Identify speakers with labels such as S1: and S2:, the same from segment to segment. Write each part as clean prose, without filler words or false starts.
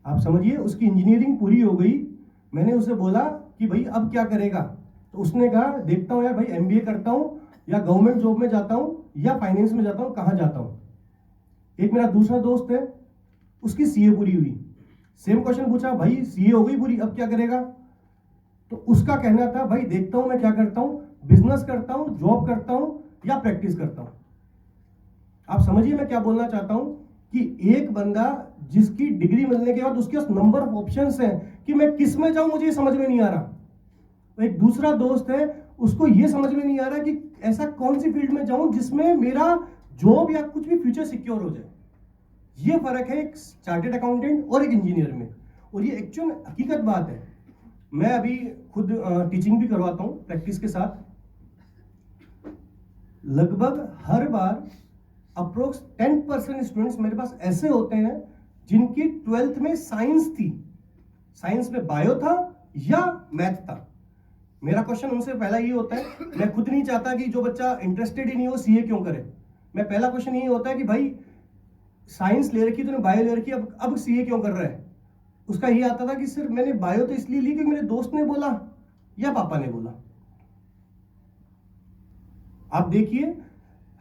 S1: आप समझिए, उसकी इंजीनियरिंग पूरी हो गई। मैंने उसे बोला कि भाई अब क्या करेगा, तो उसने कहा देखता हूँ यार भाई, एमबीए करता हूँ या गवर्नमेंट जॉब में जाता हूँ या फाइनेंस में जाता हूँ, कहाँ जाता हूँ। एक मेरा दूसरा दोस्त है, उसकी सीए पूरी हुई। सेम क्वेश्चन पूछा, भाई सीए हो गई पूरी, अब क्या करेगा। तो उसका कहना था भाई देखता हूं मैं क्या करता हूं, बिजनेस करता हूं, जॉब करता हूं या प्रैक्टिस करता हूं। आप समझिए मैं क्या बोलना चाहता हूं कि एक बंदा जिसकी डिग्री मिलने के बाद उसके पास नंबर ऑफ ऑप्शंस हैं कि मैं किस में जाऊं, मुझे समझ में नहीं आ रहा। एक दूसरा दोस्त है, उसको यह समझ में नहीं आ रहा कि ऐसा कौन सी फील्ड में जाऊं जिसमें मेरा जॉब या कुछ भी फ्यूचर सिक्योर हो जाए। ये फर्क है एक चार्टेड अकाउंटेंट और एक इंजीनियर में, और ये एक्चुअल हकीकत बात है। मैं अभी खुद टीचिंग भी करवाता हूं प्रैक्टिस के साथ। लगभग हर बार अप्रोक्स 10% स्टूडेंट्स मेरे पास ऐसे होते हैं जिनकी 12th में साइंस थी, साइंस में बायो था या मैथ था। मेरा क्वेश्चन उनसे पहला ये होता है, मैं खुद नहीं चाहता कि जो बच्चा इंटरेस्टेड ही नहीं हो सीए क्यों करे। मैं पहला क्वेश्चन ये होता है कि भाई साइंस ले रखी, तूने बायो ले रखी, अब सीए क्यों कर रहा है। उसका ये आता था कि सिर्फ मैंने बायो तो इसलिए ली क्योंकि मेरे दोस्त ने बोला या पापा ने बोला। आप देखिए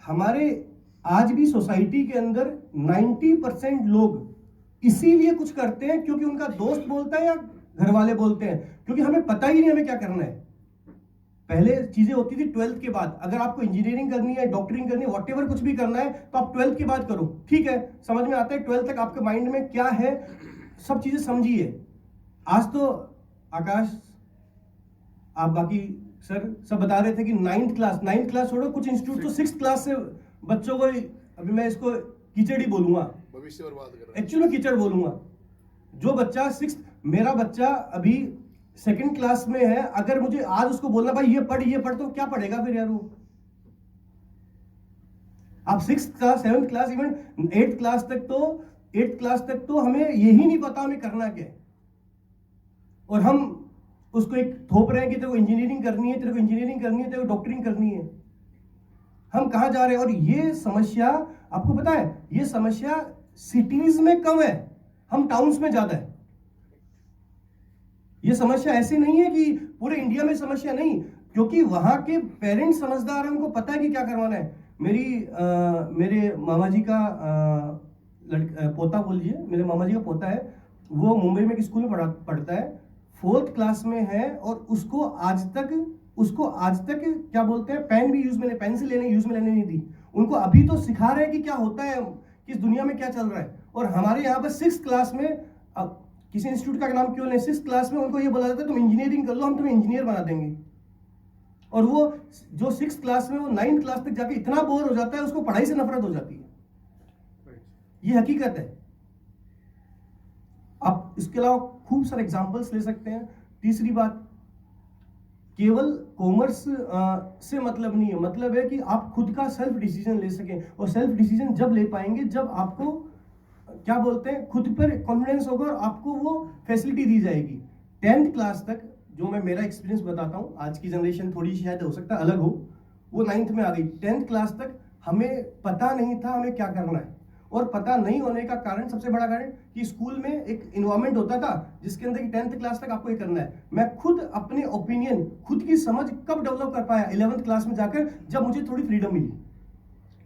S1: हमारे आज भी सोसाइटी के अंदर 90% लोग इसीलिए कुछ करते हैं क्योंकि उनका दोस्त बोलता है या घर वाले बोलते हैं, क्योंकि हमें पता ही नहीं हमें क्या करना है। पहले चीजें होती थी 12th के बाद, अगर आपको इंजीनियरिंग करनी है, डॉक्टरिंग करनी है, व्हाटएवर कुछ भी करना है तो आप 12th के बाद करो, ठीक है, समझ में आता है। 12th तक आपके माइंड में क्या है सब चीजें समझिए। आज तो आकाश, आप बाकी सर सब बता रहे थे कि नाइन्थ क्लास छोड़ो, कुछ इंस्टीट्यूट तो 6th क्लास से बच्चों को, अभी मैं इसको कीचड़ ही बोलूंगा,
S2: भविष्य बर्बाद कर रहा है।
S1: एक्चुअली कीचड़ बोलूंगा। जो बच्चा 6th, मेरा बच्चा अभी 2nd क्लास में है, अगर मुझे आज उसको बोलना भाई ये पढ़ तो क्या पढ़ेगा फिर यार वो। आप 6th class, 7th class, even 8th class तक तो हमें यही नहीं पता हमें करना क्या है, और हम उसको एक थोप रहे हैं कि तेरे को इंजीनियरिंग करनी है, तेरे को इंजीनियरिंग करनी है, तेरे को डॉक्टरिंग करनी है। हम कहां जा रहे हैं। और ये समस्या आपको पता है, ये समस्या सिटीज में कम है, हम टाउन्स में ज्यादा है। ये समस्या ऐसी नहीं है कि पूरे इंडिया में समस्या नहीं, क्योंकि वहां के पेरेंट्स समझदार हैं, उनको पता है कि क्या करवाना है। मेरे मामा जी का पोता बोलिए, मेरे मामा जी का पोता है, वो मुंबई में एक स्कूल में पढ़ता है, 4th क्लास में है, और उसको आज तक क्या बोलते हैं, पेंसिल यूज में लेने नहीं दी। उनको अभी तो सिखा रहे हैं कि क्या होता है, किस दुनिया में क्या चल रहा है। और हमारे यहाँ पर 6th क्लास में, किसी इंस्टीट्यूट का नाम क्यों नहीं, 6th क्लास में उनको ये बोला जाता है तुम इंजीनियरिंग कर लो, हम तुम्हें इंजीनियर बना देंगे। और वो जो 6th क्लास में, वो 9th क्लास तक जाके इतना बोर हो जाता है, उसको पढ़ाई से नफरत हो जाती है। ये हकीकत है। आप इसके अलावा खूब सारे एग्जांपल्स ले सकते हैं। तीसरी बात, केवल कॉमर्स से मतलब नहीं है, मतलब है कि आप खुद का सेल्फ डिसीजन ले सकें, और सेल्फ डिसीजन जब ले पाएंगे जब आपको क्या बोलते हैं, खुद पर कॉन्फिडेंस होगा और आपको वो फैसिलिटी दी जाएगी। 10th क्लास तक जो मैं मेरा एक्सपीरियंस बताता हूँ, आज की जनरेशन थोड़ी शायद हो सकता है अलग हो, वो 9th में आ गई। 10th क्लास तक हमें पता नहीं था हमें क्या करना है, और पता नहीं होने का कारण, सबसे बड़ा कारण कि स्कूल में एक इन्वायरमेंट होता था जिसके अंदर कि 10th क्लास तक आपको ये करना है। मैं खुद अपने ओपिनियन, खुद की समझ कब डेवलप कर पाया, 11th क्लास में जाकर, जब मुझे थोड़ी फ्रीडम मिली।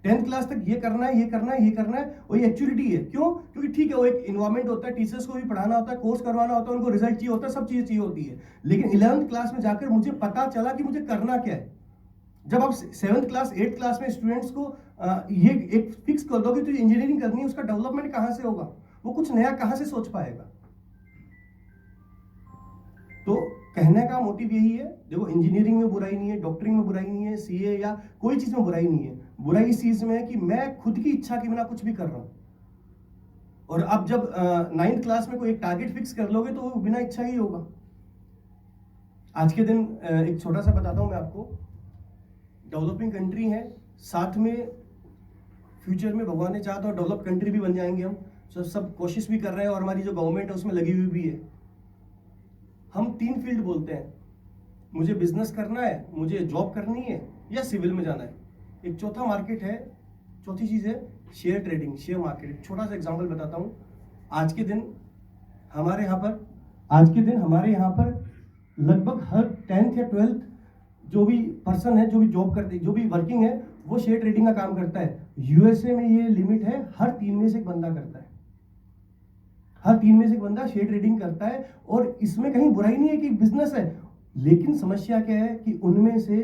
S1: 10th क्लास तक ये करना है, ये करना है, ये करना है, और ये एक्चुअलिटी है। क्यों? क्योंकि ठीक है वो एक इन्वायरमेंट होता है, टीचर्स को भी पढ़ाना होता है, कोर्स करवाना होता है, उनको रिजल्ट चाहिए होता है, सब चीजें चाहिए होती है। लेकिन 11th क्लास में जाकर मुझे पता चला कि मुझे करना क्या है। जब आप 7th क्लास, 8th क्लास में स्टूडेंट्स को ये एक फिक्स कर दो कि तुझे इंजीनियरिंग करनी है, उसका डेवलपमेंट कहां से होगा, वो कुछ नया कहां से सोच पाएगा। तो कहने का मोटिव यही है, देखो इंजीनियरिंग में बुराई नहीं है, डॉक्टरिंग में बुराई नहीं है, सीए या कोई चीज में बुराई नहीं है। बुराई इस चीज में है कि मैं खुद की इच्छा के बिना कुछ भी कर रहा हूं। और अब जब 9th क्लास में कोई एक टारगेट फिक्स कर लोगे तो वो बिना इच्छा ही होगा। आज के दिन एक छोटा सा बताता हूं मैं आपको। डेवलपिंग कंट्री है, साथ में फ्यूचर में भगवान ने चाहा तो डेवलप कंट्री भी बन जाएंगे हम। सब कोशिश भी कर रहे हैं, और हमारी जो गवर्नमेंट है उसमें लगी हुई भी है। हम 3 फील्ड बोलते हैं, मुझे बिजनेस करना है, मुझे जॉब करनी है, या सिविल में जाना है। एक चौथा मार्केट है, चौथी चीज है शेयर ट्रेडिंग, शेयर मार्केट। छोटा सा एग्जांपल बताता हूं। आज के दिन हमारे यहाँ पर आज के दिन हमारे यहाँ पर लगभग हर 10th या 12th जो भी पर्सन है, जो भी जॉब करते, जो भी वर्किंग है, वो शेयर ट्रेडिंग का काम करता है। यूएसए में ये लिमिट है, हर 3 में से एक बंदा करता है, हर 3 में से एक बंदा शेयर ट्रेडिंग करता है। और इसमें कहीं बुराई नहीं है कि बिजनेस है, लेकिन समस्या क्या है कि उनमें से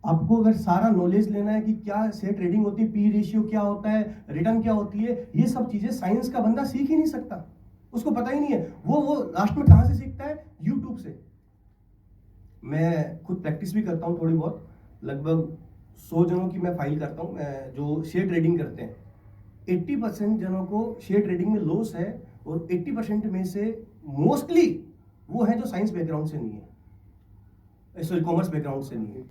S1: आपको अगर सारा नॉलेज लेना है कि क्या शेयर ट्रेडिंग होती है, पी रेशियो क्या होता है, रिटर्न क्या होती है, ये सब चीजें साइंस का बंदा सीख ही नहीं सकता, उसको पता ही नहीं है। वो लास्ट में कहां से सीखता है? यूट्यूब से। मैं खुद प्रैक्टिस भी करता हूं थोड़ी बहुत, लगभग 100 जनों की मैं फाइल करता हूं जो शेयर ट्रेडिंग करते हैं। 80% जनों को शेयर ट्रेडिंग में लॉस है, और 80% में से मोस्टली वो है जो साइंस बैकग्राउंड से नहीं है, सॉरी कॉमर्स बैकग्राउंड से नहीं है।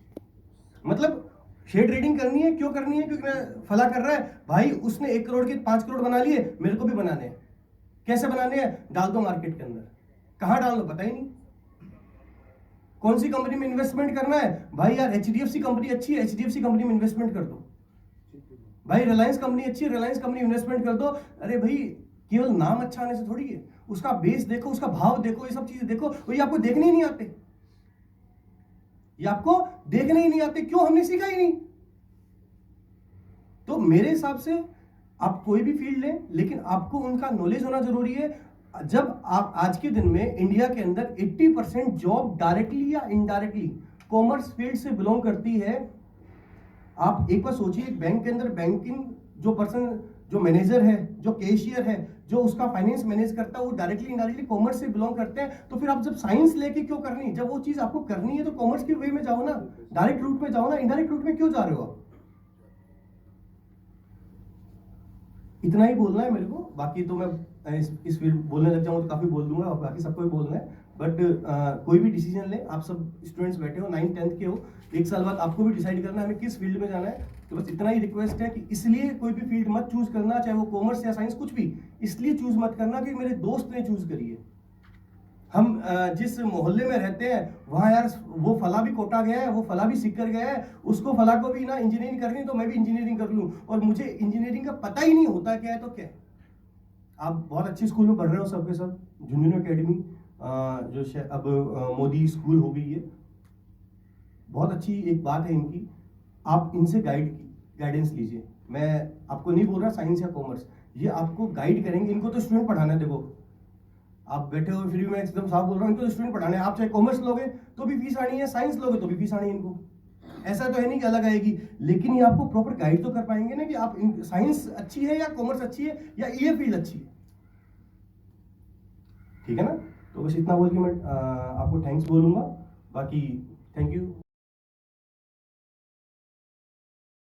S1: मतलब शेयर ट्रेडिंग करनी है, क्यों करनी है? क्योंकि मैं फला कर रहा है भाई, उसने 1 करोड़ के 5 करोड़ बना लिए, मेरे को भी बनाने हैं। कैसे बनाने हैं? डाल दो मार्केट के अंदर। कहां डाल दो पता ही नहीं। कौन सी कंपनी में इन्वेस्टमेंट करना है? भाई यार एचडीएफसी कंपनी अच्छी है, एचडीएफसी कंपनी में इन्वेस्टमेंट कर दो। भाई रिलायंस कंपनी अच्छी है, रिलायंस कंपनी इन्वेस्टमेंट कर दो। अरे भाई केवल नाम अच्छा आने से थोड़ी है, उसका बेस देखो, उसका भाव देखो, ये सब चीजें देखो। वो ये आपको देखने ही नहीं आते, ये आपको देखने ही नहीं आते। क्यों? हमने सीखा ही नहीं। तो मेरे हिसाब से आप कोई भी फील्ड लें, लेकिन आपको उनका नॉलेज होना जरूरी है। जब आप आज के दिन में इंडिया के अंदर 80% जॉब डायरेक्टली या इनडायरेक्टली कॉमर्स फील्ड से बिलोंग करती है। आप एक बार सोचिए, बैंक के अंदर बैंकिंग जो पर्सन, जो मैनेजर है, जो कैशियर है, जो उसका फाइनेंस मैनेज करता है, वो डायरेक्टली इनडायरेक्टली कॉमर्स से बिलोंग करते हैं। तो फिर आप जब साइंस लेके क्यों करनी? जब वो चीज आपको करनी है तो कॉमर्स के वे में जाओ ना, डायरेक्ट रूट में जाओ ना। इनडायरेक्ट रूट में क्यों जा रहे हो आप? इतना ही बोलना है मेरे को। बाकी तो मैं इस फील्ड बोलने लग जाऊंगा तो काफी बोल दूंगा, और बाकी सबको भी बोलना है। बट कोई भी डिसीजन ले, आप सब स्टूडेंट्स बैठे हो, 9th 10th के हो, 1 साल बाद आपको भी डिसाइड करना है हमें किस फील्ड में जाना है। तो बस इतना ही रिक्वेस्ट है कि इसलिए कोई भी फील्ड मत चूज करना, चाहे वो कॉमर्स या साइंस, कुछ भी इसलिए चूज मत करना कि मेरे दोस्त ने चूज करी है। हम जिस मोहल्ले में रहते हैं वहां यार वो फला भी कोटा गया है, वो फला भी सीख कर गया है, उसको फला को भी ना इंजीनियरिंग करनी है तो मैं भी इंजीनियरिंग कर लूं, और मुझे इंजीनियरिंग का पता ही नहीं होता क्या है तो क्या है। आप बहुत अच्छी स्कूल में पढ़ रहे हो सबके सब, झुंझुनू एकेडमी जो अब मोदी स्कूल हो गई है, बहुत अच्छी एक बात है इनकी। आप इनसे गाइडेंस लीजिए। मैं आपको नहीं बोल रहा साइंस या कॉमर्स, ये आपको गाइड करेंगे। इनको तो स्टूडेंट पढ़ाना है। देखो आप बैठे हो फ्री में, एकदम साफ बोल रहा हूँ, इनको तो स्टूडेंट पढ़ाने हैं। आप चाहे कॉमर्स लोगे तो भी फीस आनी है, साइंस लोगे तो भी फीस आनी है इनको। ऐसा तो है नहीं कि अलग आएगी, लेकिन ये आपको प्रॉपर गाइड तो कर पाएंगे ना कि आप साइंस अच्छी है या कॉमर्स अच्छी है या ये फील्ड अच्छी है। ठीक है ना? तो बस इतना बोल के मैं आपको थैंक्स बोलूंगा। बाकी थैंक यू।